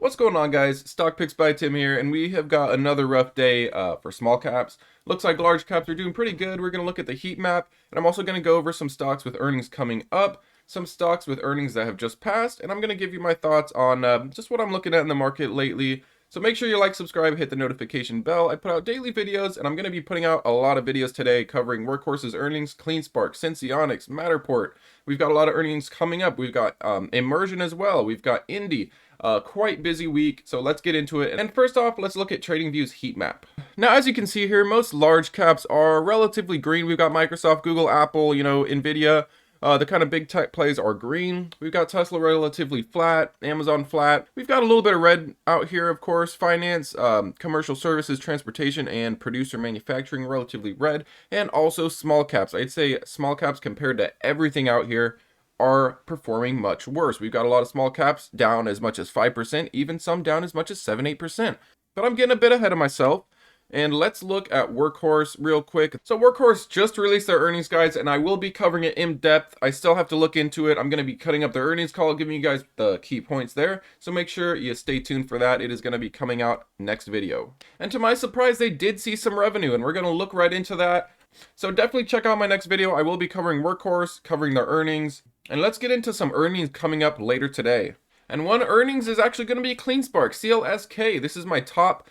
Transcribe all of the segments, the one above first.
What's going on, guys? Stock Picks by Tim here, and we have got another rough day for small caps. Looks like large caps are doing pretty good. We're going to look at the heat map, and I'm also going to go over some stocks with earnings coming up, some stocks with earnings that have just passed, and I'm going to give you my thoughts on just what I'm looking at in the market lately. So make sure you like, subscribe, hit the notification bell. I put out daily videos, and I'm going to be putting out a lot of videos today covering Workhorse's earnings, Cleanspark, Senseonics, Matterport. We've got a lot of earnings coming up. We've got Immersion as well. We've got Indie. Quite busy week, so let's get into it. And first off, let's look at TradingView's heat map. Now, as you can see here, most large caps are relatively green. We've got Microsoft, Google, Apple, Nvidia. The kind of big tech plays are green. We've got Tesla relatively flat, Amazon flat. We've got a little bit of red out here, of course. Finance, commercial services, transportation, and producer manufacturing relatively red. And also small caps. I'd say small caps compared to everything out here are performing much worse. We've got a lot of small caps down as much as 5%, even some down as much as 7-8%. But I'm getting a bit ahead of myself. And let's look at Workhorse real quick. So Workhorse just released their earnings, guys, and I will be covering it in depth. I still have to look into it. I'm going to be cutting up the earnings call, giving you guys the key points there. So make sure you stay tuned for that. It is going to be coming out next video. And to my surprise, they did see some revenue, and we're going to look right into that. So definitely check out my next video. I will be covering Workhorse, covering their earnings. And let's get into some earnings coming up later today. And one earnings is actually going to be cleanspark, Clsk. This is my top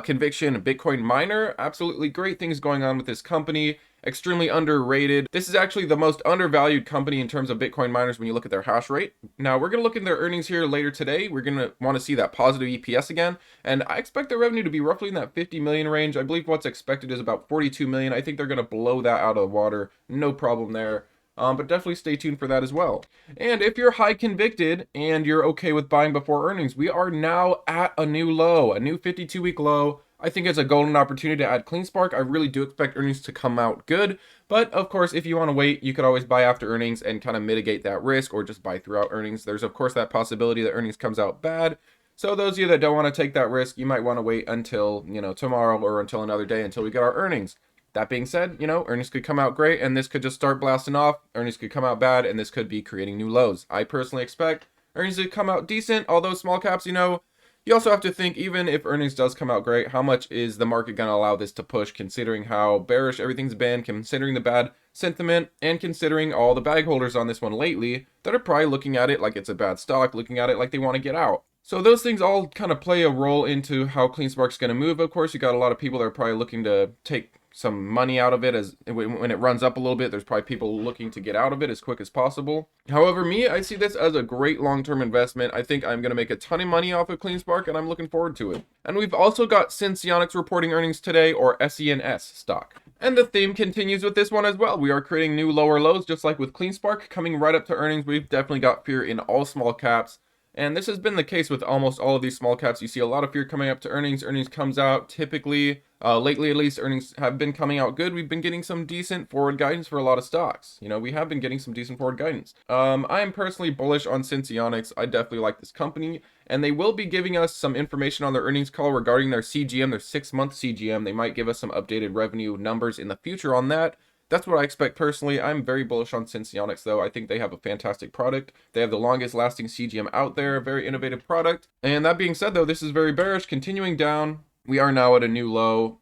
conviction Bitcoin miner. Absolutely great things going on with this company. Extremely underrated. This is actually the most undervalued company in terms of Bitcoin miners when you look at their hash rate. Now, we're going to look at their earnings here later today. We're going to want to see that positive EPS again. And I expect their revenue to be roughly in that 50 million range. I believe what's expected is about 42 million. I think they're going to blow that out of the water. No problem there. But definitely stay tuned for that as well. And if you're high convicted and you're okay with buying before earnings, we are now at a new low, a new 52-week low. I think it's a golden opportunity to add CleanSpark. I really do expect earnings to come out good. But of course, if you want to wait, you could always buy after earnings and kind of mitigate that risk, or just buy throughout earnings. There's of course that possibility that earnings comes out bad. So those of you that don't want to take that risk, you might want to wait until, tomorrow or until another day until we get our earnings. That being said, earnings could come out great and this could just start blasting off. Earnings could come out bad and this could be creating new lows. I personally expect earnings to come out decent, although small caps, you also have to think, even if earnings does come out great, how much is the market going to allow this to push, considering how bearish everything's been, considering the bad sentiment, and considering all the bag holders on this one lately that are probably looking at it like it's a bad stock, looking at it like they want to get out. So those things all kind of play a role into how CleanSpark's going to move. Of course, you got a lot of people that are probably looking to take some money out of it as when it runs up a little bit. There's probably people looking to get out of it as quick as possible. However, I see this as a great long-term investment. I think I'm going to make a ton of money off of CleanSpark, and I'm looking forward to it. And we've also got Senseonics reporting earnings today, or SENS stock. And the theme continues with this one as well. We are creating new lower lows, just like with CleanSpark. Coming right up to earnings, we've definitely got fear in all small caps. And this has been the case with almost all of these small caps. You see a lot of fear coming up to earnings. Earnings comes out typically, lately at least, earnings have been coming out good. We've been getting some decent forward guidance for a lot of stocks. We have been getting some decent forward guidance. I am personally bullish on Senseonics. I definitely like this company. And they will be giving us some information on their earnings call regarding their CGM, their 6-month CGM. They might give us some updated revenue numbers in the future on that. That's what I expect personally. I'm very bullish on Senseonics though. I think they have a fantastic product. They have the longest lasting CGM out there, a very innovative product. And that being said though, this is very bearish, continuing down. We are now at a new low.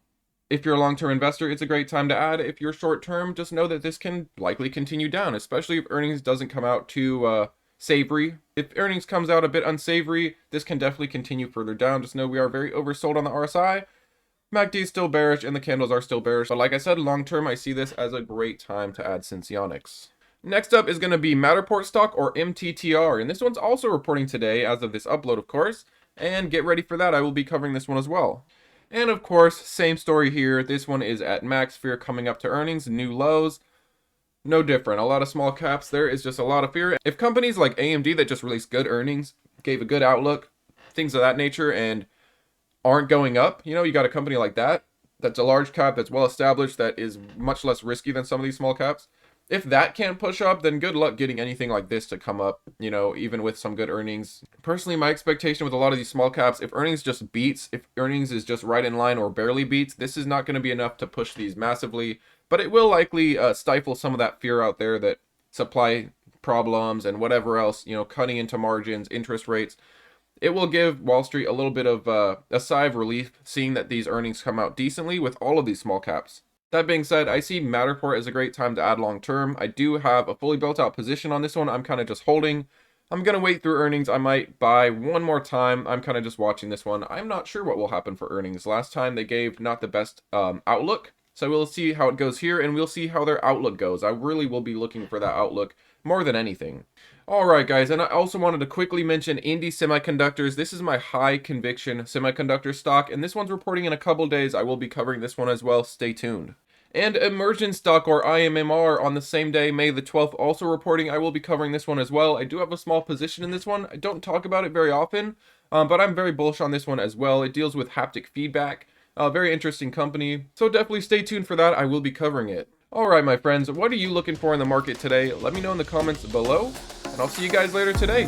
If you're a long-term investor, it's a great time to add. If you're short-term, just know that this can likely continue down, especially if earnings doesn't come out too savory. If earnings comes out a bit unsavory, this can definitely continue further down. Just know we are very oversold on the RSI. MACD is still bearish and the candles are still bearish. But like I said, long term, I see this as a great time to add Senseonics. Next up is going to be Matterport stock, or MTTR. And this one's also reporting today as of this upload, of course. And get ready for that. I will be covering this one as well. And of course, same story here. This one is at max fear coming up to earnings, new lows. No different. A lot of small caps. There is just a lot of fear. If companies like AMD that just released good earnings, gave a good outlook, things of that nature, and aren't going up, you got a company like that's a large cap, that's well established, that is much less risky than some of these small caps. If that can't push up, then good luck getting anything like this to come up, even with some good earnings. Personally, my expectation with a lot of these small caps, if earnings just beats, if earnings is just right in line or barely beats, this is not going to be enough to push these massively, but it will likely stifle some of that fear out there that supply problems and whatever else, cutting into margins, interest rates, it will give Wall Street a little bit of a sigh of relief seeing that these earnings come out decently with all of these small caps. That being said, I see Matterport as a great time to add long term. I do have a fully built out position on this one. I'm kind of just holding. I'm going to wait through earnings. I might buy one more time. I'm kind of just watching this one. I'm not sure what will happen for earnings. Last time they gave not the best outlook. So we'll see how it goes here, and we'll see how their outlook goes. I really will be looking for that outlook more than anything. Alright guys, and I also wanted to quickly mention Indie Semiconductors. This is my high conviction semiconductor stock, and this one's reporting in a couple days. I will be covering this one as well. Stay tuned. And Emergent Stock, or IMMR, on the same day, May the 12th, also reporting. I will be covering this one as well. I do have a small position in this one. I don't talk about it very often, but I'm very bullish on this one as well. It deals with haptic feedback. Very interesting company, so definitely stay tuned for that. I will be covering it. Alright my friends, what are you looking for in the market today? Let me know in the comments below, and I'll see you guys later today.